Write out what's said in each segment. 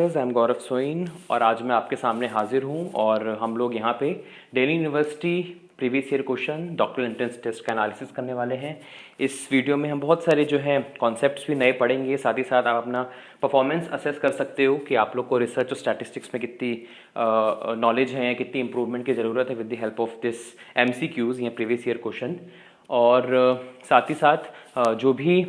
I am गौरव सोइन और आज मैं आपके सामने हाजिर हूँ और हम लोग यहाँ पे Delhi university previous year question doctoral entrance test का एनालिसिस करने वाले हैं। इस वीडियो में हम बहुत सारे जो हैं कॉन्सेप्ट्स भी नए पढ़ेंगे, साथ ही साथ आप अपना परफॉर्मेंस असेस कर सकते हो कि आप लोग को रिसर्च और स्टैटिस्टिक्स में कितनी नॉलेज है, कितनी इंप्रूवमेंट की ज़रूरत है with the help of this MCQs या प्रीवियस ईयर क्वेश्चन। और साथ ही साथ जो भी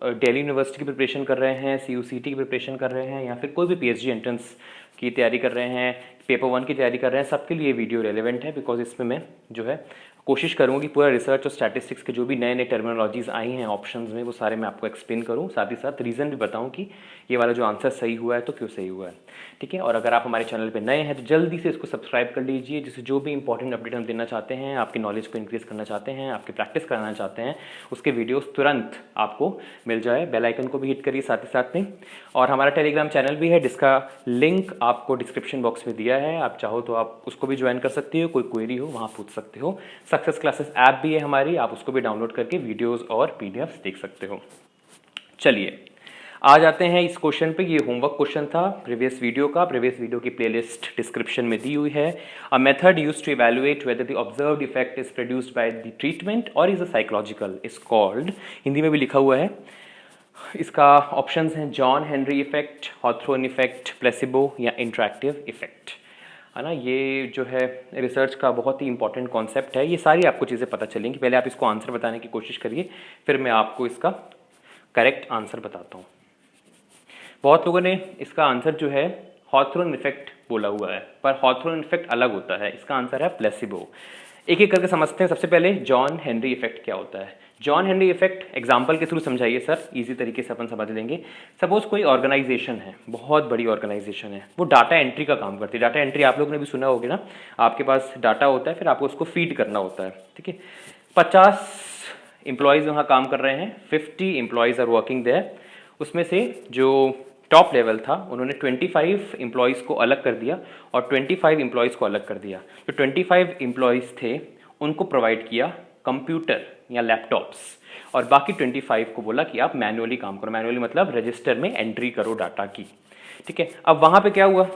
दिल्ली यूनिवर्सिटी की प्रिपरेशन कर रहे हैं, CUCT की प्रिपरेशन कर रहे हैं या फिर कोई भी PhD एंट्रेंस की तैयारी कर रहे हैं, पेपर 1 की तैयारी कर रहे हैं, सबके लिए वीडियो रेलेवेंट है। बिकॉज इसमें मैं जो है कोशिश करूँगा कि पूरा रिसर्च और स्टैटिस्टिक्स के जो भी नए नए टर्मिनोलॉजीज आई हैं ऑप्शंस में, वो सारे मैं आपको एक्सप्लेन करूँ, साथ ही साथ रीज़न भी बताऊँ कि ये वाला जो आंसर सही हुआ है तो क्यों सही हुआ है। ठीक है। और अगर आप हमारे चैनल पे नए हैं तो जल्दी से इसको सब्सक्राइब कर लीजिए, जिससे जो भी इंपॉर्टेंट अपडेट हम देना चाहते हैं, आपकी नॉलेज को इंक्रीज़ करना चाहते हैं, आपकी प्रैक्टिस कराना चाहते हैं, उसके वीडियोस तुरंत आपको मिल जाए। बेल आइकन को भी हिट करिए साथ ही साथ में। और हमारा टेलीग्राम चैनल भी है जिसका लिंक आपको डिस्क्रिप्शन बॉक्स में दिया है, आप चाहो तो आप उसको भी ज्वाइन कर सकते हो, कोई क्वेरी हो वहाँ पूछ सकते हो। सक्सेस क्लासेस ऐप भी है हमारी, आप उसको भी डाउनलोड करके वीडियोज़ और PDFs देख सकते हो। चलिए आ जाते हैं इस क्वेश्चन पे। ये होमवर्क क्वेश्चन था प्रीवियस वीडियो की प्लेलिस्ट डिस्क्रिप्शन में दी हुई है। A method used to evaluate whether the observed effect is produced by the treatment और is a psychological is called, Hindi में भी लिखा हुआ है। इसका ऑप्शंस हैं John Henry effect, Hawthorne effect, placebo या इंटरैक्टिव इफेक्ट, है ना। ये जो है रिसर्च का बहुत ही इंपॉर्टेंट कॉन्सेप्ट है। ये सारी आपको चीज़ें पता चलेंगी। पहले आप इसको आंसर बताने की कोशिश करिए, फिर मैं आपको इसका करेक्ट आंसर बताता हूँ। बहुत लोगों ने इसका आंसर जो है हॉथरॉन इफेक्ट बोला हुआ है, पर हॉथरॉन इफेक्ट अलग होता है। इसका आंसर है प्लेसिबो। एक एक करके समझते हैं। सबसे पहले जॉन हेनरी इफेक्ट क्या होता है। जॉन हेनरी इफेक्ट एग्जाम्पल के थ्रू समझाइए सर, इजी तरीके से अपन समझ लेंगे। सपोज कोई ऑर्गेनाइजेशन है, बहुत बड़ी ऑर्गेनाइजेशन है, वो डाटा एंट्री का काम करती है। डाटा एंट्री आप लोगों ने भी सुना होगा ना, आपके पास डाटा होता है, फिर आपको उसको फीड करना होता है। ठीक है। 50 एम्प्लॉयज़ वहाँ काम कर रहे हैं, 50 एम्प्लॉयज़ आर वर्किंग देयर। उसमें से जो टॉप लेवल था उन्होंने 25 एम्प्लॉयज़ को अलग कर दिया और 25 एम्प्लॉयज़ को अलग कर दिया। जो 25 एम्प्लॉयज़ थे उनको प्रोवाइड किया कंप्यूटर या लैपटॉप्स, और बाकी 25 को बोला कि आप मैनुअली काम करो। मैनुअली मतलब रजिस्टर में एंट्री करो डाटा की। ठीक है। अब वहाँ पे क्या हुआ,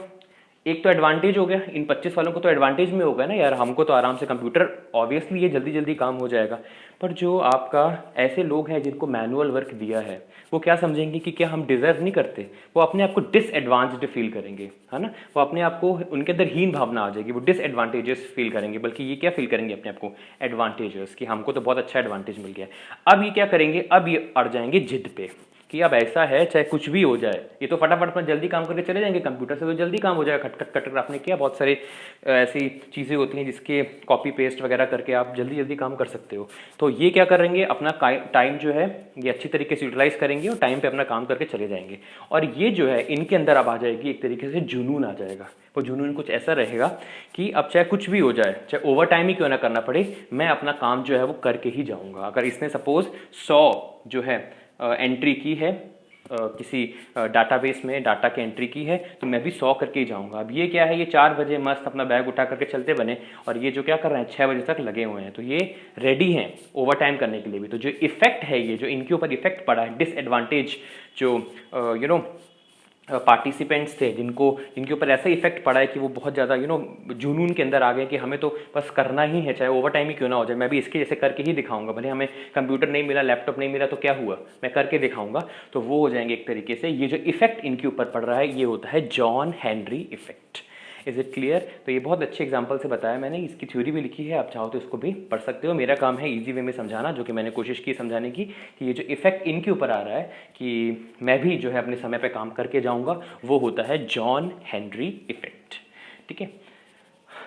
एक तो एडवांटेज हो गया, इन 25 वालों को तो एडवांटेज में होगा ना यार, हमको तो आराम से कंप्यूटर, ऑब्वियसली ये जल्दी जल्दी काम हो जाएगा। पर जो आपका ऐसे लोग हैं जिनको मैनुअल वर्क दिया है, वो क्या समझेंगे कि क्या हम डिजर्व नहीं करते, वो अपने आप को डिसएडवांटेज्ड फील करेंगे, है ना। वो अपने आप को, उनके अंदर हीन भावना आ जाएगी, वो डिसएडवांटेजेस फील करेंगे, बल्कि ये क्या फील करेंगे अपने आप को, एडवांटेजेस, कि हमको तो बहुत अच्छा एडवांटेज मिल गया। अब ये क्या करेंगे, अब ये अड़ जाएंगे जिद पे कि अब ऐसा है चाहे कुछ भी हो जाए, ये तो फटाफट अपना जल्दी काम करके चले जाएंगे, कंप्यूटर से तो जल्दी काम हो जाएगा, खट खट खट खट। आपने किया, बहुत सारे ऐसी चीज़ें होती हैं जिसके कॉपी पेस्ट वगैरह करके आप जल्दी जल्दी काम कर सकते हो। तो ये क्या करेंगे, अपना टाइम जो है ये अच्छी तरीके से यूटिलाइज करेंगे और टाइम पे अपना काम करके चले जाएंगे। और ये जो है इनके अंदर अब आ जाएगी एक तरीके से जुनून आ जाएगा। वो जुनून कुछ ऐसा रहेगा कि अब चाहे कुछ भी हो जाए, चाहे ओवर टाइम ही क्यों ना करना पड़े, मैं अपना काम जो है वो करके ही जाऊँगा। अगर इसने सपोज 100 जो है एंट्री की है, किसी डाटाबेस में डाटा की एंट्री की है, तो मैं भी 100 करके ही जाऊंगा। अब ये क्या है, ये 4 बजे मस्त अपना बैग उठा करके चलते बने, और ये जो क्या कर रहे हैं 6 बजे तक लगे हुए हैं, तो ये रेडी हैं ओवर टाइम करने के लिए भी। तो जो इफेक्ट है, ये जो इनके ऊपर इफेक्ट पड़ा है, डिसएडवांटेज, जो पार्टिसिपेंट्स थे जिनके ऊपर ऐसा इफेक्ट पड़ा है कि वो बहुत ज़्यादा जुनून के अंदर आ गए कि हमें तो बस करना ही है, चाहे ओवर टाइम ही क्यों ना हो जाए, मैं भी इसके जैसे करके ही दिखाऊंगा, भले हमें कंप्यूटर नहीं मिला, लैपटॉप नहीं मिला तो क्या हुआ, मैं करके दिखाऊंगा। तो वो हो जाएंगे एक तरीके से। ये जो इफेक्ट इनके ऊपर पड़ रहा है ये होता है John Henry effect. Is it clear. तो ये बहुत अच्छे एग्जाम्पल से बताया मैंने, इसकी थ्योरी भी लिखी है, आप चाहो तो इसको भी पढ़ सकते हो। मेरा काम है इजी वे में समझाना, जो कि मैंने कोशिश की समझाने की, कि ये जो इफेक्ट इनके ऊपर आ रहा है कि मैं भी जो है अपने समय पे काम करके जाऊंगा, वो होता है जॉन हेनरी इफेक्ट। ठीक है।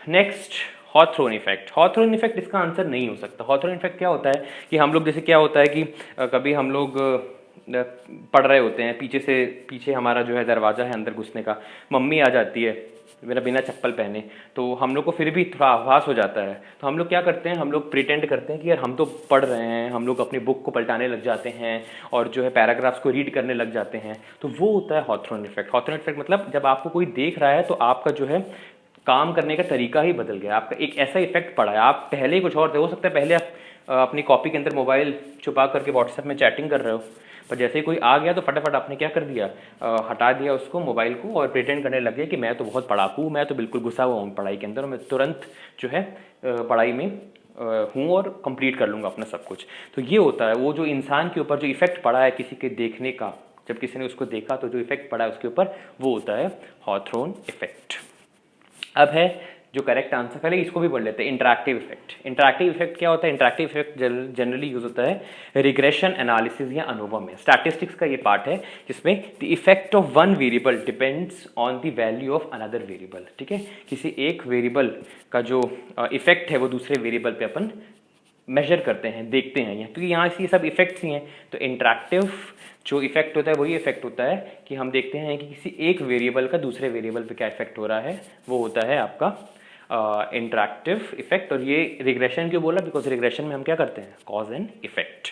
Next, Hawthorne effect. Hawthorne effect इसका आंसर नहीं हो सकता। हॉथरॉन इफेक्ट क्या होता है कि हम लोग, जैसे क्या होता है कि कभी हम लोग पढ़ रहे होते हैं, पीछे हमारा जो है दरवाज़ा है अंदर घुसने का, मम्मी आ जाती है मेरा बिना चप्पल पहने, तो हम लोग को फिर भी थोड़ा आभास हो जाता है। तो हम लोग क्या करते हैं, हम लोग प्रिटेंड करते हैं कि यार हम तो पढ़ रहे हैं, हम लोग अपनी बुक को पलटाने लग जाते हैं और जो है पैराग्राफ्स को रीड करने लग जाते हैं। तो वो होता है हॉथरॉन इफेक्ट। हॉथरॉन इफेक्ट मतलब जब आपको कोई देख रहा है तो आपका जो है काम करने का तरीका ही बदल गया, आपका एक ऐसा इफेक्ट पड़ा है। आप पहले ही कुछ और थे, हो सकता है पहले आप अपनी कॉपी के अंदर मोबाइल छुपा करके व्हाट्सएप में चैटिंग कर रहे हो, पर जैसे ही कोई आ गया तो फटाफट आपने क्या कर दिया, हटा दिया उसको, मोबाइल को, और प्रिटेंड करने लग गया कि मैं तो बहुत पढ़ाकू हूँ, मैं तो बिल्कुल घुसा हुआ हूँ पढ़ाई के अंदर, और मैं तुरंत जो है पढ़ाई में हूँ और कंप्लीट कर लूँगा अपना सब कुछ। तो ये होता है वो जो इंसान के ऊपर जो इफेक्ट पड़ा है किसी के देखने का, जब किसी ने उसको देखा तो जो इफेक्ट पड़ा है उसके ऊपर, वो होता है हॉथरॉन इफेक्ट। अब है जो करेक्ट आंसर, पहले इसको भी पढ़ लेते हैं, इंटरैक्टिव इफेक्ट। इंटरैक्टिव इफेक्ट क्या होता है? इंटरैक्टिव इफेक्ट जनरली यूज होता है रिग्रेशन एनालिसिस या अनुभव में। स्टैटिस्टिक्स का ये पार्ट है जिसमें the effect of one variable depends on the value of another variable. ठीक है, किसी एक वेरिएबल का जो इफेक्ट है वो दूसरे वेरिएबल पे अपन मेजर करते हैं, देखते हैं, क्योंकि यहाँ ये सब इफेक्ट्स ही हैं। तो इंटरैक्टिव जो इफेक्ट होता है वही इफेक्ट होता है कि हम देखते हैं कि किसी एक वेरिएबल का दूसरे वेरिएबल पे क्या इफेक्ट हो रहा है, वो होता है आपका इंटरैक्टिव इफेक्ट। और ये रिग्रेशन क्यों बोला? बिकॉज रिग्रेशन में हम क्या करते हैं, कॉज एंड इफेक्ट।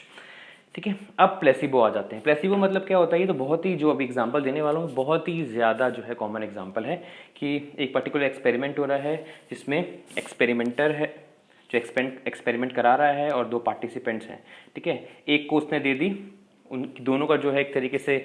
ठीक है, अब प्लेसिबो आ जाते हैं। प्लेसिबो मतलब क्या होता है? ये तो बहुत ही, जो अभी एग्जांपल देने वाला हूँ, बहुत ही ज़्यादा जो है कॉमन एग्जांपल है कि एक पर्टिकुलर एक्सपेरिमेंट हो रहा है जिसमें एक्सपेरिमेंटर है जो एक्सपेरिमेंट करा रहा है और दो पार्टिसिपेंट्स हैं। ठीक है, एक को उसने दे दी, उन दोनों का जो है एक तरीके से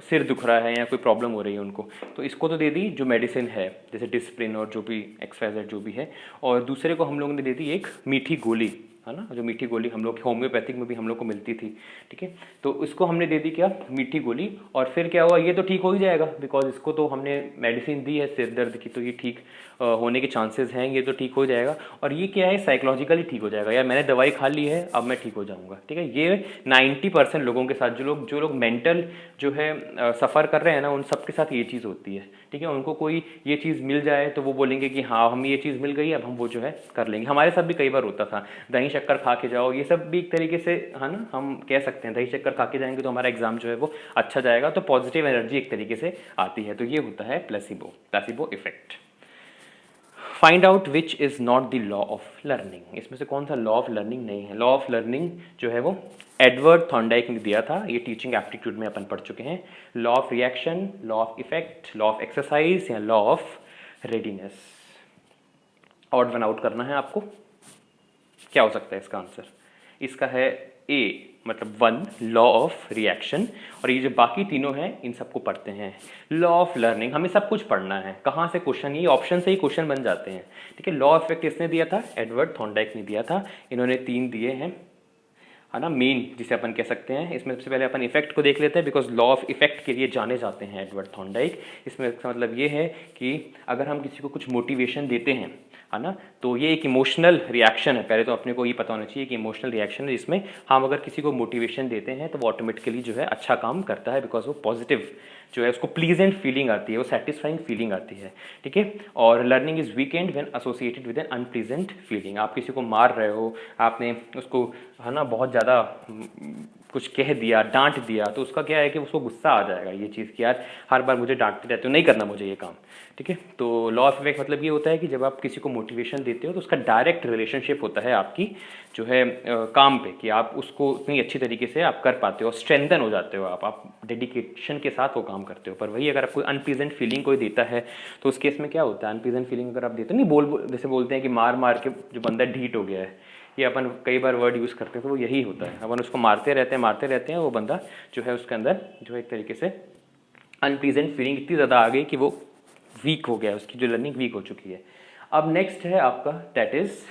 सिर दुख रहा है या कोई प्रॉब्लम हो रही है उनको, तो इसको तो दे दी जो मेडिसिन है, जैसे डिस्प्रिन और जो भी एक्सवाइजेड जो भी है, और दूसरे को हम लोगों ने दे दी एक मीठी गोली, है ना, जो मीठी गोली हम लोग होम्योपैथिक में भी हम लोग को मिलती थी। ठीक है, तो इसको हमने दे दी क्या, मीठी गोली, और फिर क्या हुआ, ये तो ठीक हो ही जाएगा बिकॉज इसको तो हमने मेडिसिन दी है सिर दर्द की, तो ये ठीक होने के चांसेस हैं, ये तो ठीक हो जाएगा। और ये क्या है, साइकोलॉजिकली ठीक हो जाएगा, यार मैंने दवाई खा ली है अब मैं ठीक हो जाऊंगा। ठीक है, ये 90% लोगों के साथ, जो लोग मेंटल जो है सफ़र कर रहे हैं ना, उन सब के साथ ये चीज़ होती है। ठीक है, उनको कोई ये चीज़ मिल जाए तो वो बोलेंगे कि हाँ हम ये चीज़ मिल गई, अब हम वो जो है कर लेंगे। हमारे साथ भी कई बार होता था, दही शक्कर खा के जाओ, ये सब भी एक तरीके से, है ना, हम कह सकते हैं दही शक्कर खा के जाएंगे तो हमारा एग्जाम जो है वो अच्छा जाएगा, तो पॉजिटिव एनर्जी एक तरीके से आती है। तो ये होता है placebo effect. Find out which is not the law of learning. इसमें से कौन सा लॉ ऑफ लर्निंग नहीं है? लॉ ऑफ लर्निंग जो है वो एडवर्ड थॉर्नडाइक ने दिया था, ये टीचिंग एप्टीट्यूड में अपन पढ़ चुके हैं। Law of reaction, law of effect, law of exercise या law of readiness. Odd one out करना है आपको। क्या हो सकता है इसका आंसर? इसका है ए, मतलब 1, लॉ ऑफ रिएक्शन। और ये जो बाकी तीनों हैं इन सबको पढ़ते हैं। लॉ ऑफ लर्निंग हमें सब कुछ पढ़ना है, कहाँ से क्वेश्चन, ये ऑप्शन से ही क्वेश्चन बन जाते हैं। ठीक है, लॉ ऑफ इफेक्ट किसने दिया था? एडवर्ड थॉर्नडाइक ने दिया था। इन्होंने 3 दिए हैं, है ना, मेन जिसे अपन कह सकते हैं। इसमें सबसे पहले अपन इफेक्ट को देख लेते हैं, बिकॉज लॉ ऑफ इफेक्ट के लिए जाने जाते हैं एडवर्ड थॉर्नडाइक। इसमें इसका मतलब ये है कि अगर हम किसी को कुछ मोटिवेशन देते हैं, है ना, तो ये एक इमोशनल रिएक्शन है। पहले तो अपने को ये पता होना चाहिए कि इमोशनल रिएक्शन है, जिसमें हम अगर किसी को मोटिवेशन देते हैं तो वो ऑटोमेटिकली जो है अच्छा काम करता है, बिकॉज वो पॉजिटिव जो है उसको प्लीजेंट फीलिंग आती है, वो सेटिस्फाइंग फीलिंग आती है। ठीक है, और learning is weakened when associated with an unpleasant feeling. आप किसी को मार रहे हो, आपने उसको, है ना, बहुत ज़्यादा कुछ कह दिया, डांट दिया, तो उसका क्या है कि उसको गुस्सा आ जाएगा ये चीज़ कि यार हर बार मुझे डांटते रहते हो, नहीं करना मुझे ये काम। ठीक है, तो लॉ ऑफ इफेक्ट मतलब ये होता है कि जब आप किसी को मोटिवेशन देते हो तो उसका डायरेक्ट रिलेशनशिप होता है आपकी जो है काम पे, कि आप उसको उतनी अच्छी तरीके से आप कर पाते हो, स्ट्रेंथन हो जाते हो, आप डेडिकेशन के साथ वो काम करते हो। पर वही अगर आप कोई अनप्लीजेंट फीलिंग कोई देता है तो उस केस में क्या होता है, अनप्लीजेंट फीलिंग अगर आप देते हो, नहीं जैसे बोलते हैं कि मार मार के जो बंदा ढीठ हो गया है, ये अपन कई बार वर्ड यूज़ करते हैं, तो वो यही होता है। अपन उसको मारते रहते हैं, वो बंदा जो है उसके अंदर जो है एक तरीके से अनप्लीजेंट फीलिंग इतनी ज़्यादा आ गई कि वो वीक हो गया, उसकी जो लर्निंग वीक हो चुकी है। अब नेक्स्ट है आपका, that is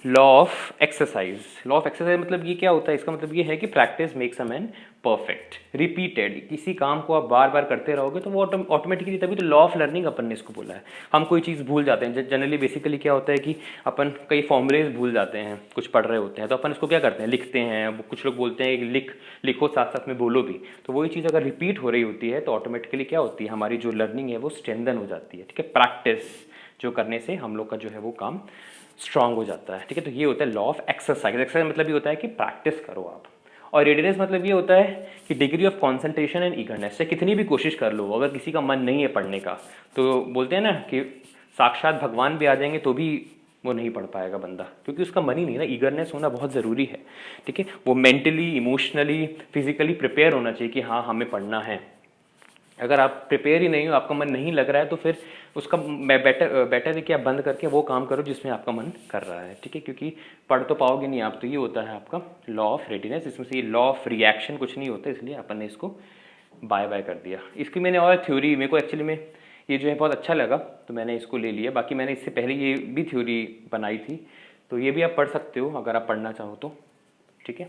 law of exercise. Law of exercise मतलब ये क्या होता है? इसका मतलब ये है कि practice makes a man perfect. Repeated, किसी काम को आप बार बार करते रहोगे तो वो ऑटोमेटिकली, तभी तो लॉ ऑफ लर्निंग अपन ने इसको बोला है। हम कोई चीज़ भूल जाते हैं, जनरली बेसिकली क्या होता है कि अपन कई फॉर्मूलेज भूल जाते हैं, कुछ पढ़ रहे होते हैं तो अपन इसको क्या करते हैं, लिखते हैं। कुछ लोग बोलते हैं कि लिखो साथ साथ में बोलो भी। तो वही चीज़ अगर रिपीट हो रही होती है तो ऑटोमेटिकली क्या होती है, हमारी जो लर्निंग है वो स्ट्रेंथन हो जाती है। ठीक है, प्रैक्टिस जो करने से हम लोग का जो है वो काम स्ट्रांग हो जाता है। ठीक है, तो ये होता है लॉ ऑफ एक्सरसाइज। एक्सरसाइज मतलब ये होता है कि प्रैक्टिस करो आप। और रेडीनेस मतलब ये होता है कि degree of concentration and eagerness. से कितनी भी कोशिश कर लो, अगर किसी का मन नहीं है पढ़ने का, तो बोलते हैं ना कि साक्षात भगवान भी आ जाएंगे तो भी वो नहीं पढ़ पाएगा बंदा, क्योंकि उसका मन ही नहीं ना। ईगरनेस होना बहुत ज़रूरी है। ठीक है, वो मेंटली, इमोशनली, फिजिकली प्रिपेयर होना चाहिए कि हाँ हमें पढ़ना है। अगर आप प्रिपेयर ही नहीं हो, आपका मन नहीं लग रहा है, तो फिर उसका बेटर है कि आप बंद करके वो काम करो जिसमें आपका मन कर रहा है, ठीक है, क्योंकि पढ़ तो पाओगे नहीं आप। तो ये होता है आपका लॉ ऑफ रेडीनेस, इसमें से ये लॉ ऑफ रिएक्शन कुछ नहीं होता, इसलिए अपन ने इसको बाय बाय कर दिया। इसकी मैंने और थ्योरी, मेरे को एक्चुअली में ये जो है बहुत अच्छा लगा तो मैंने इसको ले लिया। बाकी मैंने इससे पहले ये भी थ्योरी बनाई थी, तो ये भी आप पढ़ सकते हो अगर आप पढ़ना चाहो तो, ठीक है।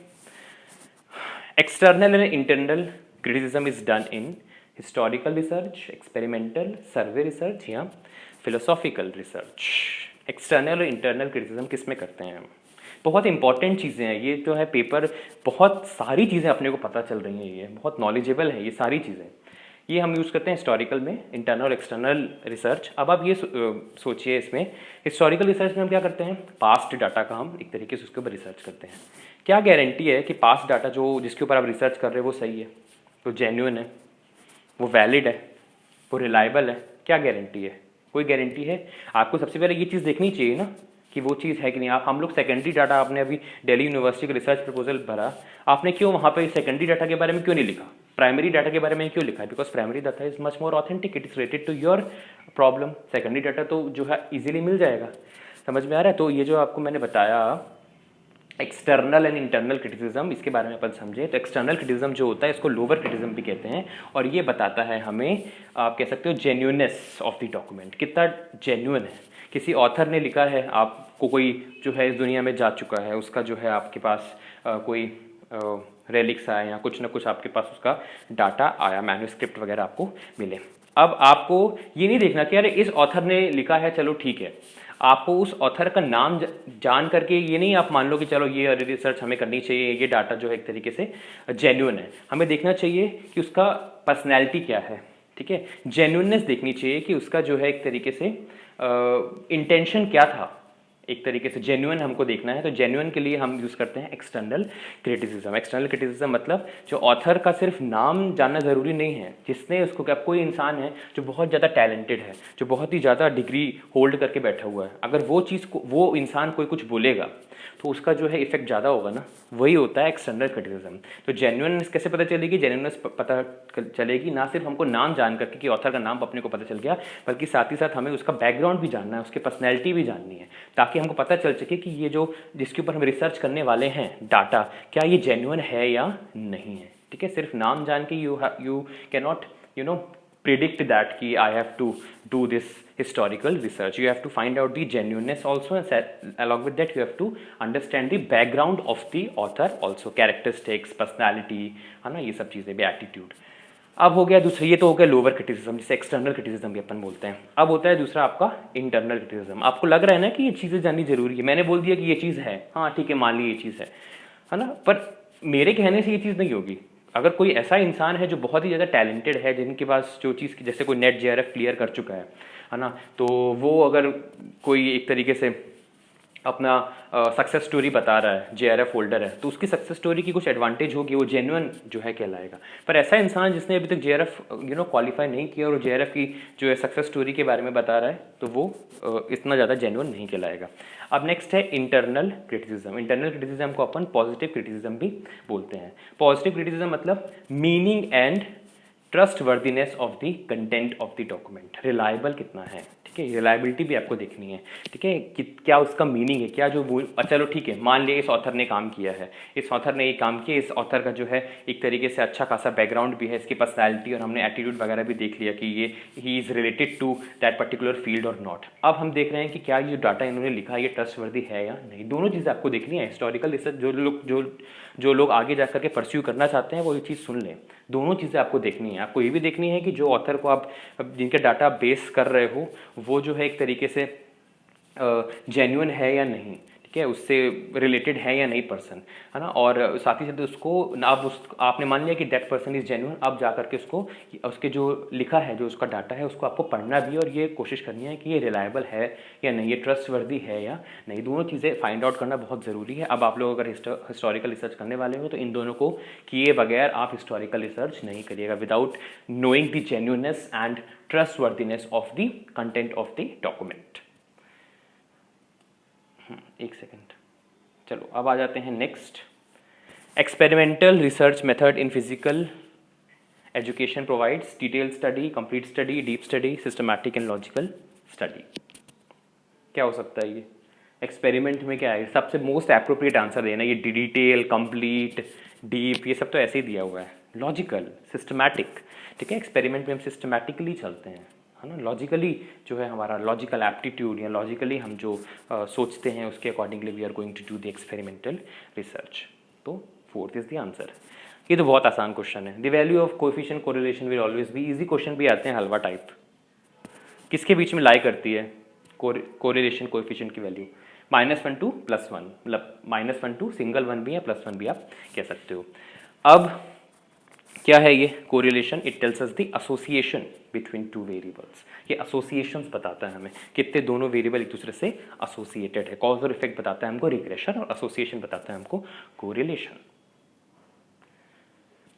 External and internal criticism is done in historical research, experimental survey research या फिलोसॉफिकल रिसर्च। एक्सटर्नल और इंटरनल क्रिटिसिज्म किस में करते हैं हम? बहुत इंपॉर्टेंट चीज़ें हैं ये जो है, पेपर बहुत सारी चीज़ें अपने को पता चल रही हैं, ये बहुत नॉलेजेबल है ये सारी चीज़ें। ये हम यूज़ करते हैं हिस्टोरिकल में, इंटरनल और एक्सटर्नल रिसर्च। अब आप ये सोचिए, इसमें हिस्टोरिकल रिसर्च में हम क्या करते हैं, पास्ट डाटा का हम एक तरीके से उसके ऊपर रिसर्च करते हैं। क्या गारंटी है कि पास्ट डाटा जो जिसके ऊपर आप रिसर्च कर रहे हो वो सही है, वो जेन्युइन है, वो वैलिड है, वो रिलायबल है? क्या गारंटी है? कोई गारंटी है? आपको सबसे पहले ये चीज़ देखनी चाहिए ना कि वो चीज़ है कि नहीं। आप हम लोग सेकेंडरी डाटा, आपने अभी दिल्ली यूनिवर्सिटी का रिसर्च प्रपोजल भरा, आपने क्यों वहाँ पे सेकेंडरी डाटा के बारे में क्यों नहीं लिखा, प्राइमरी डाटा के बारे में क्यों लिखा है? Because primary data is much more authentic, it is related to your problem. Secondary data तो जो है इजीली मिल जाएगा। समझ में आ रहा है? तो ये जो आपको मैंने बताया एक्सटर्नल एंड इंटरनल क्रिटिसिज्म, इसके बारे में अपन समझे। तो एक्सटर्नल क्रिटिसिज्म जो होता है इसको लोअर क्रिटिसिज्म भी कहते हैं, और ये बताता है हमें, आप कह सकते हो जेन्युइननेस ऑफ द डॉक्यूमेंट, कितना जेन्युइन है। किसी ऑथर ने लिखा है, आपको कोई जो है इस दुनिया में जा चुका है, उसका जो है आपके पास कोई रेलिक्स आया या कुछ ना कुछ आपके पास उसका डाटा आया, मैन्युस्क्रिप्ट वगैरह आपको मिले। अब आपको ये नहीं देखना कि अरे इस ऑथर ने लिखा है, चलो ठीक है। आपको उस ऑथर का नाम जान करके ये नहीं आप मान लो कि चलो ये रिसर्च हमें करनी चाहिए, ये डाटा जो है एक तरीके से जेन्युइन है। हमें देखना चाहिए कि उसका पर्सनैलिटी क्या है, ठीक है। जेन्युइननेस देखनी चाहिए कि उसका जो है एक तरीके से इंटेंशन क्या था, एक तरीके से जेन्युइन हमको देखना है। तो जेन्युइन के लिए हम यूज़ करते हैं एक्सटर्नल क्रिटिसिज्म। एक्सटर्नल क्रिटिसिज्म मतलब जो ऑथर का सिर्फ नाम जानना ज़रूरी नहीं है, जिसने उसको, क्या कोई इंसान है जो बहुत ज़्यादा टैलेंटेड है, जो बहुत ही ज़्यादा डिग्री होल्ड करके बैठा हुआ है, अगर वो चीज़ को, वो इंसान कोई कुछ बोलेगा तो उसका जो है इफेक्ट ज़्यादा होगा ना, वही होता है एक्सटर्नल क्रिटिसिज्म। तो जेन्युइननेस कैसे पता चलेगी? जेन्युइननेस पता चलेगी ना सिर्फ हमको नाम जान करके कि ऑथर का नाम अपने को पता चल गया, बल्कि साथ ही साथ हमें उसका बैकग्राउंड भी जानना है, उसकी पर्सनैलिटी भी जाननी है, ताकि हमको पता चल सके कि ये जो जिसके ऊपर हम रिसर्च करने वाले हैं डाटा, क्या ये जेन्युइन है या नहीं है, ठीक है। सिर्फ नाम जान के you can not predict that ki I have to do this historical research. You have to find out the genuineness also, and along with that you have to understand the background of the author also, characteristics, personality, है ना, ये सब चीज़ें भी, attitude. अब हो गया दूसरा, ये तो हो गया लोअर क्रिटिसिज्म, जिसे एक्सटर्नल क्रिटिसिज्म भी अपन बोलते हैं। अब होता है दूसरा आपका इंटरनल क्रिटिसिज्म। आपको लग रहा है ना कि ये चीज़ें जाननी जरूरी है, मैंने बोल दिया कि ये चीज़ है, हाँ ठीक है मान ली ये चीज़ है ना, पर मेरे कहने से ये चीज़ नहीं होगी। अगर कोई ऐसा इंसान है जो बहुत ही ज़्यादा टैलेंटेड है, जिनके पास जो चीज़, जैसे कोई नेट जेआरएफ क्लियर कर चुका है ना, तो वो अगर कोई एक तरीके से अपना सक्सेस स्टोरी बता रहा है, जेआरएफ होल्डर है, तो उसकी सक्सेस स्टोरी की कुछ एडवांटेज होगी, वो जेन्युइन जो है कहलाएगा। पर ऐसा इंसान जिसने अभी तक जेआरएफ क्वालिफाई नहीं किया और जेआरएफ की जो है सक्सेस स्टोरी के बारे में बता रहा है, तो वो इतना ज़्यादा जेन्युइन नहीं कहलाएगा। अब नेक्स्ट है इंटरनल क्रिटिसिज्म। इंटरनल क्रिटिसिज्म को अपन पॉजिटिव क्रिटिसिज्म भी बोलते हैं। पॉजिटिव क्रिटिसिज्म मतलब meaning and trust worthiness of the content of the document, reliable कितना है, ठीक है, रिलायबिलिटी भी आपको देखनी है, ठीक है, कि क्या उसका मीनिंग है, क्या जो चलो ठीक है, मान लिया इस ऑथर ने काम किया है, इस ऑथर ने ये काम किया, इस ऑथर का जो है एक तरीके से अच्छा खासा बैकग्राउंड भी है, इसकी पर्सनैलिटी और हमने एटीट्यूड वगैरह भी देख लिया कि ये ही is related to that particular field और नॉट। अब हम देख रहे हैं कि क्या ये डाटा इन्होंने लिखा है ये ट्रस्टवर्दी है या नहीं। दोनों चीज़ें आपको देखनी है। हिस्टोरिकल रिसर्च जो लोग आगे जा करके परस्यू करना चाहते हैं वो ये चीज़ सुन लें, दोनों चीज़ें आपको देखनी है। आपको ये भी देखनी है कि जो ऑथर को आप जिनके डाटा बेस कर रहे हो वो जो है एक तरीके से जेन्युइन है या नहीं, ठीक है, उससे रिलेटेड है या नहीं पर्सन, है ना। और साथ ही साथ उसको आपने मान लिया कि दैट पर्सन इज़ जेन्युइन, अब जा करके उसके जो लिखा है, जो उसका डाटा है, उसको आपको पढ़ना भी और ये कोशिश करनी है कि ये रिलायबल है या नहीं, ये ट्रस्टवर्दी है या नहीं। दोनों चीज़ें फाइंड आउट करना बहुत ज़रूरी है। अब आप लोग अगर हिस्टोरिकल रिसर्च करने वाले हो तो इन दोनों को किए बगैर आप हिस्टोरिकल रिसर्च नहीं करिएगा, without knowing the genuineness and trustworthiness of the content of the document. एक सेकेंड, चलो अब आ जाते हैं next, experimental research method in physical education provides detail study, complete study, deep study, systematic and logical study. क्या हो सकता है ये? एक्सपेरिमेंट में क्या है? सबसे मोस्ट एप्रोप्रिएट आंसर देना, ये डिटेल, कंप्लीट, डीप, ये सब तो ऐसे ही दिया हुआ है। लॉजिकल, सिस्टमैटिक, ठीक है, एक्सपेरिमेंट में हम सिस्टमैटिकली चलते हैं, है ना, लॉजिकली जो है हमारा लॉजिकल एप्टीट्यूड या लॉजिकली हम जो सोचते हैं उसके accordingly we are going to do the experimental research. तो फोर्थ इज द आंसर। ये तो बहुत आसान क्वेश्चन है। The value of coefficient correlation will always be, easy question भी आते हैं हलवा टाइप। किसके बीच में लाई करती है कोरिलेशन कोएफिशिएंट की वैल्यू? -1 to +1, मतलब -1 to सिंगल 1 भी या +1 भी आप कह सकते हो। अब क्या है ये correlation? It tells us the association between two variables. ये एसोसिएशंस बताता है हमें कितने दोनों वेरिएबल एक दूसरे से एसोसिएटेड है। कॉज और इफेक्ट बताता है हमको रिग्रेशन, और एसोसिएशन बताता है हमको correlation.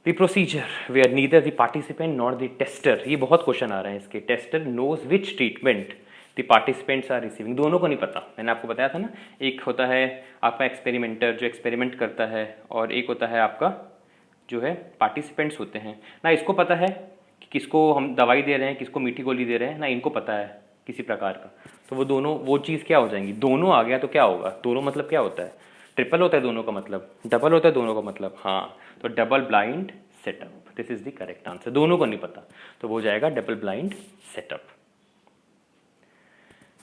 The procedure where neither the participant nor the tester, ये बहुत क्वेश्चन आ रहे हैं इसके। Tester knows which treatment the participants are receiving, दोनों को नहीं पता। मैंने आपको बताया था ना, एक होता है आपका एक्सपेरिमेंटर जो एक्सपेरिमेंट करता है, और एक होता है आपका जो है पार्टिसिपेंट्स होते हैं ना। इसको पता है कि किसको हम दवाई दे रहे हैं, किसको मीठी गोली दे रहे हैं ना, इनको पता है किसी प्रकार का। तो वो दोनों वो चीज़ क्या हो जाएंगी? दोनों आ गया तो क्या होगा? दोनों मतलब क्या होता है? ट्रिपल होता है दोनों का मतलब, डबल होता है दोनों का मतलब। हाँ, तो double blind setup, this is the correct answer. दोनों को नहीं पता तो वो हो जाएगा double blind setup.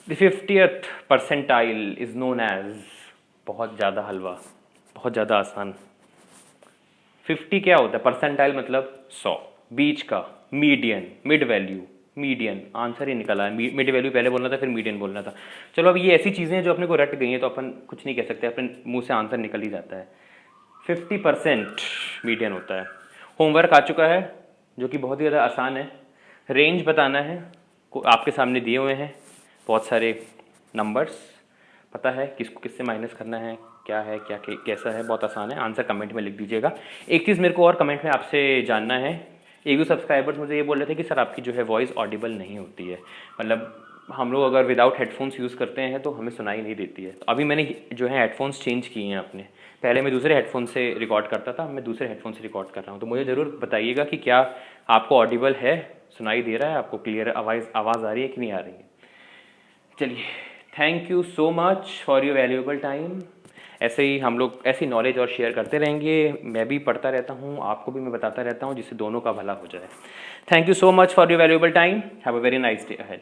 The 50th percentile is known as, बहुत ज़्यादा हलवा, बहुत ज़्यादा आसान। 50 क्या होता है? परसेंटाइल मतलब 100, बीच का, median, mid value, median, answer ही निकला है। मिड वैल्यू पहले बोलना था, फिर मीडियन बोलना था। चलो, अब ये ऐसी चीज़ें हैं जो अपने को रट गई हैं तो अपन कुछ नहीं कह सकते, अपने मुंह से आंसर निकल ही जाता है। 50% मीडियन होता है। होमवर्क आ चुका है जो कि बहुत ही ज़्यादा आसान है। रेंज बताना है, आपके सामने दिए हुए हैं बहुत सारे नंबर्स, पता है किसको किससे माइनस करना है, क्या है, क्या कैसा है, बहुत आसान है। आंसर कमेंट में लिख दीजिएगा। एक चीज़ मेरे को और कमेंट में आपसे जानना है, एक दो सब्सक्राइबर्स मुझे ये बोल रहे थे कि सर आपकी जो है वॉइस ऑडिबल नहीं होती है, मतलब हम लोग अगर विदाउट हेडफोन्स यूज़ करते हैं तो हमें सुनाई नहीं देती है। तो अभी मैंने जो है हेडफोन्स चेंज किए हैं अपने, पहले मैं दूसरे हेडफोन से रिकॉर्ड करता था, मैं दूसरे हेडफोन से रिकॉर्ड कर रहा हूँ। तो मुझे ज़रूर बताइएगा कि क्या आपको ऑडिबल है, सुनाई दे रहा है, आपको क्लियर आवाज़ आ रही है कि नहीं आ रही है। चलिए, thank you so much for your valuable time. ऐसे ही हम लोग ऐसी नॉलेज और शेयर करते रहेंगे। मैं भी पढ़ता रहता हूँ, आपको भी मैं बताता रहता हूँ, जिससे दोनों का भला हो जाए। Thank you so much for your valuable time. Have a very nice day ahead.